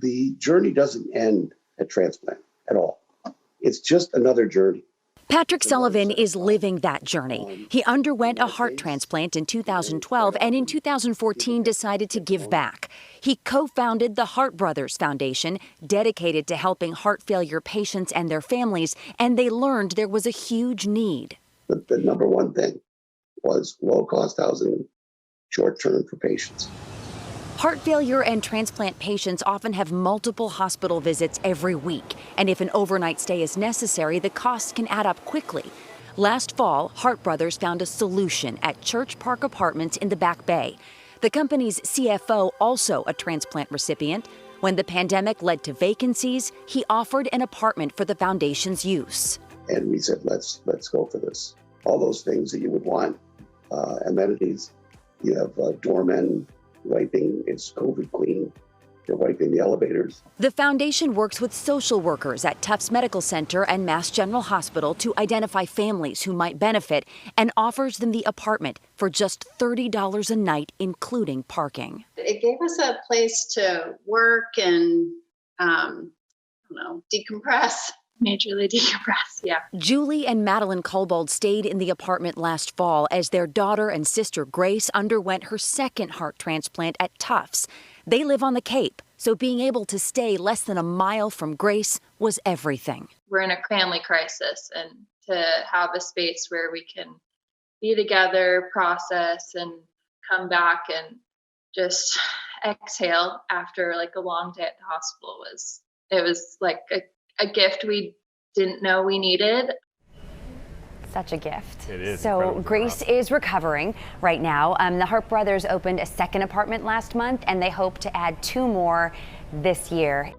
the journey doesn't end at transplant at all. It's just another journey. Patrick Sullivan is living that journey. He underwent a heart transplant in 2012 and in 2014 decided to give back. He co-founded the Heart Brothers Foundation, dedicated to helping heart failure patients and their families, and they learned there was a huge need. The number one thing was low-cost housing, short-term for patients. Heart failure and transplant patients often have multiple hospital visits every week, and if an overnight stay is necessary, the costs can add up quickly. Last fall, Heart Brothers found a solution at Church Park Apartments in the Back Bay. The company's CFO, also a transplant recipient. When the pandemic led to vacancies, he offered an apartment for the foundation's use. And we said, let's go for this. All those things that you would want, amenities. You have doormen wiping, it's COVID clean. They're wiping the elevators. The foundation works with social workers at Tufts Medical Center and Mass General Hospital to identify families who might benefit and offers them the apartment for just $30 a night, including parking. It gave us a place to work and, decompress. Majorly decompress, yeah. Julie and Madeline Colbold stayed in the apartment last fall as their daughter and sister Grace underwent her second heart transplant at Tufts. They live on the Cape, so being able to stay less than a mile from Grace was everything. We're in a family crisis, and to have a space where we can be together, process, and come back and just exhale after like a long day at the hospital was like a gift we didn't know we needed. Such a gift. It is. So Grace is recovering right now. The Heart Brothers opened a second apartment last month, and they hope to add 2 more this year.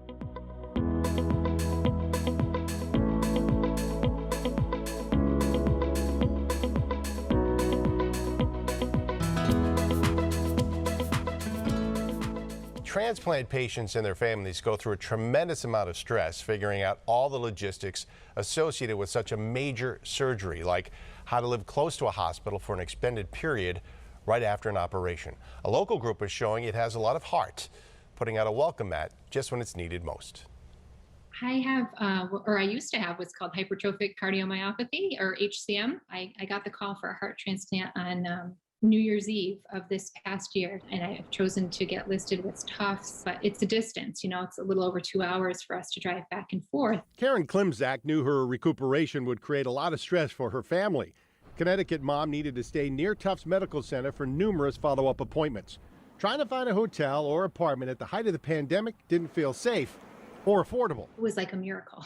Transplant patients and their families go through a tremendous amount of stress figuring out all the logistics associated with such a major surgery, like how to live close to a hospital for an extended period right after an operation. A local group is showing it has a lot of heart, putting out a welcome mat just when it's needed most. I have, or I used to have what's called hypertrophic cardiomyopathy, or HCM. I got the call for a heart transplant on New Year's Eve of this past year, and I have chosen to get listed with Tufts, but it's a distance, it's a little over 2 hours for us to drive back and forth. Karen Klimczak knew her recuperation would create a lot of stress for her family. Connecticut mom needed to stay near Tufts Medical Center for numerous follow-up appointments. Trying to find a hotel or apartment at the height of the pandemic didn't feel safe or affordable. It was like a miracle.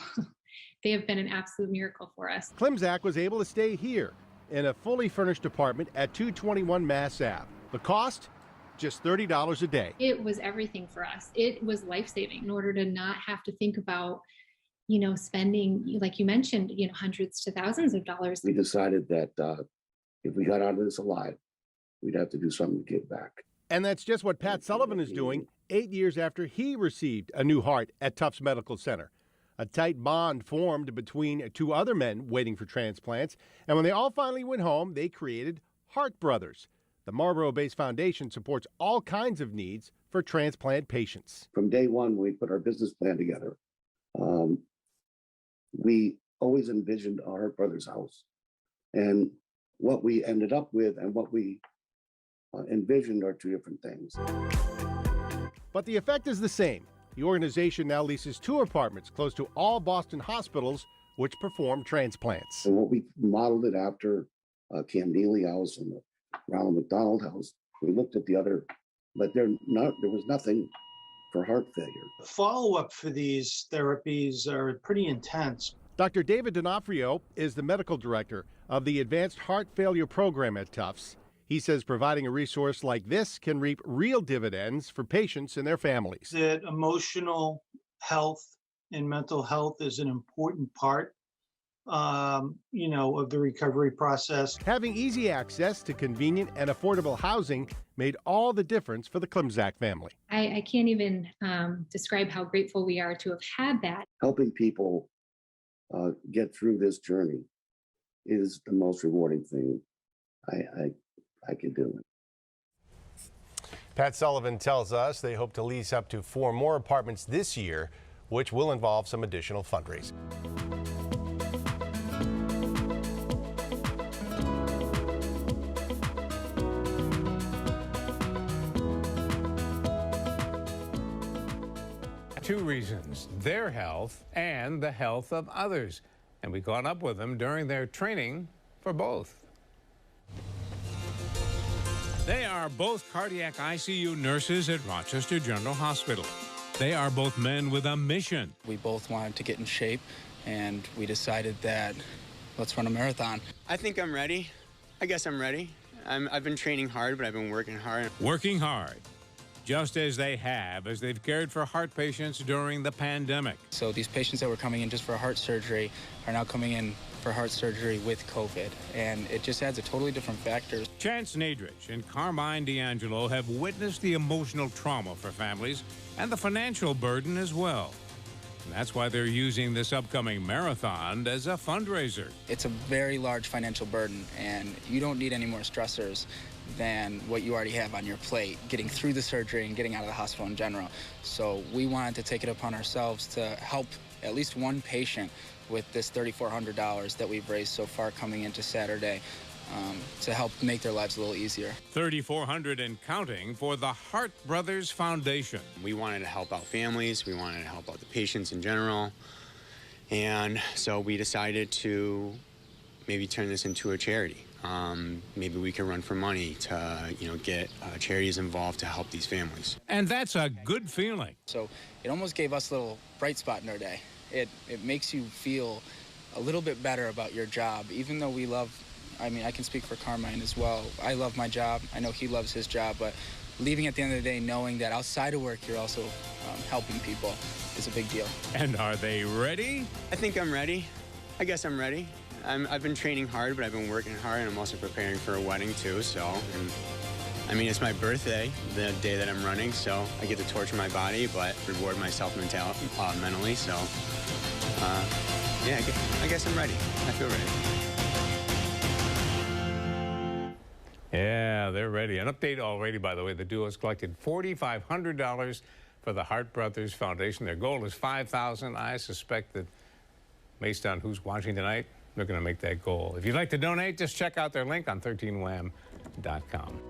They have been an absolute miracle for us. Klimczak was able to stay here in a fully furnished apartment at 221 Mass Ave. The cost? Just $30 a day. It was everything for us. It was life-saving in order to not have to think about, spending, like you mentioned, hundreds to thousands of dollars. We decided that if we got out of this alive, we'd have to do something to give back. And that's just what Pat Sullivan is doing 8 years after he received a new heart at Tufts Medical Center. A tight bond formed between 2 other men waiting for transplants, and when they all finally went home, they created Heart Brothers. The Marlboro-based foundation supports all kinds of needs for transplant patients. From day one, when we put our business plan together, we always envisioned our Heart Brothers house. And what we ended up with and what we envisioned are 2 different things. But the effect is the same. The organization now leases 2 apartments close to all Boston hospitals which perform transplants. And what we modeled it after Cam Neely House and the Ronald McDonald House. We looked at the other, but there was nothing for heart failure. Follow-up for these therapies are pretty intense. Dr. David D'Onofrio is the medical director of the Advanced Heart Failure Program at Tufts. He says providing a resource like this can reap real dividends for patients and their families. That emotional health and mental health is an important part, of the recovery process. Having easy access to convenient and affordable housing made all the difference for the Klimczak family. I can't even describe how grateful we are to have had that. Helping people get through this journey is the most rewarding thing I can do. Pat Sullivan tells us they hope to lease up to 4 more apartments this year, which will involve some additional fundraising. Two reasons: their health and the health of others. And we caught up with them during their training for both. They are both cardiac ICU nurses at Rochester General Hospital. They are both men with a mission. We both wanted to get in shape, and we decided that let's run a marathon. I think I'm ready. I guess I'm ready. I've been training hard, but I've been working hard. Working hard, just as they have as they've cared for heart patients during the pandemic. So these patients that were coming in just for heart surgery are now coming in for heart surgery with COVID, and it just adds a totally different factor. Chance Nadrich and Carmine D'Angelo have witnessed the emotional trauma for families and the financial burden as well. And that's why they're using this upcoming marathon as a fundraiser. It's a very large financial burden, and you don't need any more stressors than what you already have on your plate, getting through the surgery and getting out of the hospital in general. So we wanted to take it upon ourselves to help at least one patient with this $3,400 that we've raised so far coming into Saturday, to help make their lives a little easier. $3,400 and counting for the Heart Brothers Foundation. We wanted to help out families. We wanted to help out the patients in general. And so we decided to maybe turn this into a charity. Maybe we can run for money to, get charities involved to help these families. And that's a good feeling. So it almost gave us a little bright spot in our day. It makes you feel a little bit better about your job, even though we love, I can speak for Carmine as well. I love my job. I know he loves his job, but leaving at the end of the day knowing that outside of work you're also helping people is a big deal. And are they ready? I think I'm ready. I guess I'm ready. I've been training hard, but I've been working hard, and I'm also preparing for a wedding too, so. It's my birthday, the day that I'm running, so I get to torture my body, but reward myself mentally, so. Yeah, I guess I'm ready. I feel ready. Yeah, they're ready. An update already, by the way. The duo has collected $4,500 for the Heart Brothers Foundation. Their goal is $5,000. I suspect that based on who's watching tonight, they're going to make that goal. If you'd like to donate, just check out their link on 13wham.com.